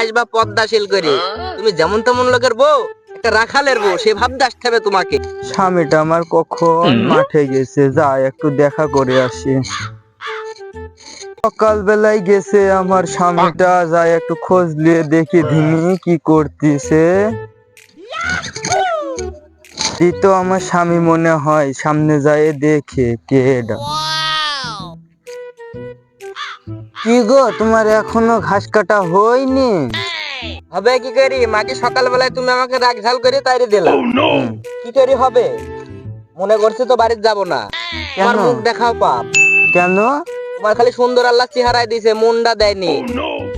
আসবা পদ্মাশীল করে, তুমি যেমন তেমন লোকের বউ, একটা রাখালের বউ, সে ভাবতে আসতে হবে তোমাকে। স্বামীটা আমার কখন মাঠে গেছে, যাই একটু দেখা করে আসি। সকাল বেলায় গেছে আমার স্বামীটা, যাই একটু খোঁজ নিয়ে দেখি ধিমি কি করতেছে। এই তো আমার স্বামী মনে হয়, সামনে যায় দেখে কে এটা। কি গো, তোমার এখনো ঘাস কাটা হয়নি? হবে কি করি, মাকে সকালবেলায় তুমি আমাকে রাগ ঝাল করে তাইরে দিলা। কি করি হবে, মনে করছি তো বাড়িতে যাব না। তোমার কেন? মুখ দেখাও পাপ। কেন? তোমার খালি সুন্দর আল্লাহ চেহারাই দিছে, মুন্ডা দেয়নি।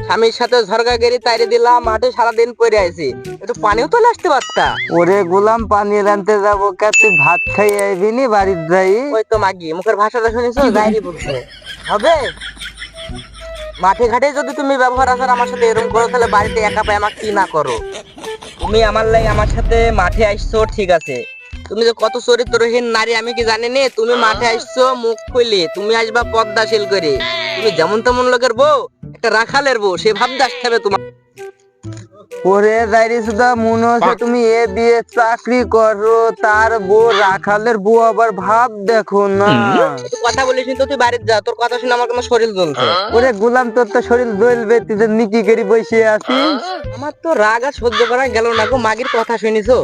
স্বামীর সাথে ঝরগা গেরি তাইরে দিলাম, মাঠে সারাদিন পড়ে আইছি, একটু পানিও তো আসতে পারতা। ওরে গোলাম, পানি আনতে যাবো কে? তুই ভাত খাই আইবি নি বাড়ির যাই? ওই তো মাগি মুখের ভাষাটা শুনেছো, যাইরি বলছে হবে। মাঠে ঘাটে যদি তুমি ব্যবহার আসার আমার সাথে এরকম করো, তাহলে বাড়িতে একা পায় আমাকে কি না করো। তুমি আমার লাই আমার সাথে মাঠে আসছো ঠিক আছে, তুমি যে কত চরিত্রহীন নারী আমি কি জানি নে। তুমি মাঠে আসছো মুখ খুলি, তুমি আসবা পদ্মাশীল করে, তুমি যেমন তেমন লোকের বউ, একটা রাখালের বউ, সে ভাবতে আসতে হবে তোমার। ওরে যাইরি সুদা, মনে হচ্ছে তুমি এ দিয়ে চাকরি করো, তার বউ রাখালের বউ আবার ভাব দেখো না। তুই কথা বলিস কিন্তু, তুই বাড়িতে যা, তোর কথা শুনে আমার কোনো শরীর জ্বলছে। ওরে গোলাম, তোর তো শরীর জ্বলবে, তুই যে নিকি করে বসে আছিস। আমার তো রাগ আর সহ্য করা গেল না গো, মাগির কথা শুনিছো।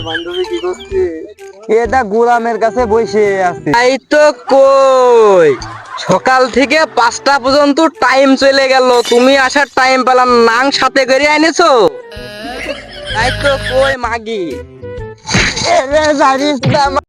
বান্ধবী কি করছে? এটা গোলামের কাছে বসে আছে। তাই তো কই, সকাল থেকে 5টা পর্যন্ত টাইম চলে গেল, তুমি আসার টাইম পেলাম, নাং সাথে করে এনেছো। তাই তো কই মাগি। এরে জানিস না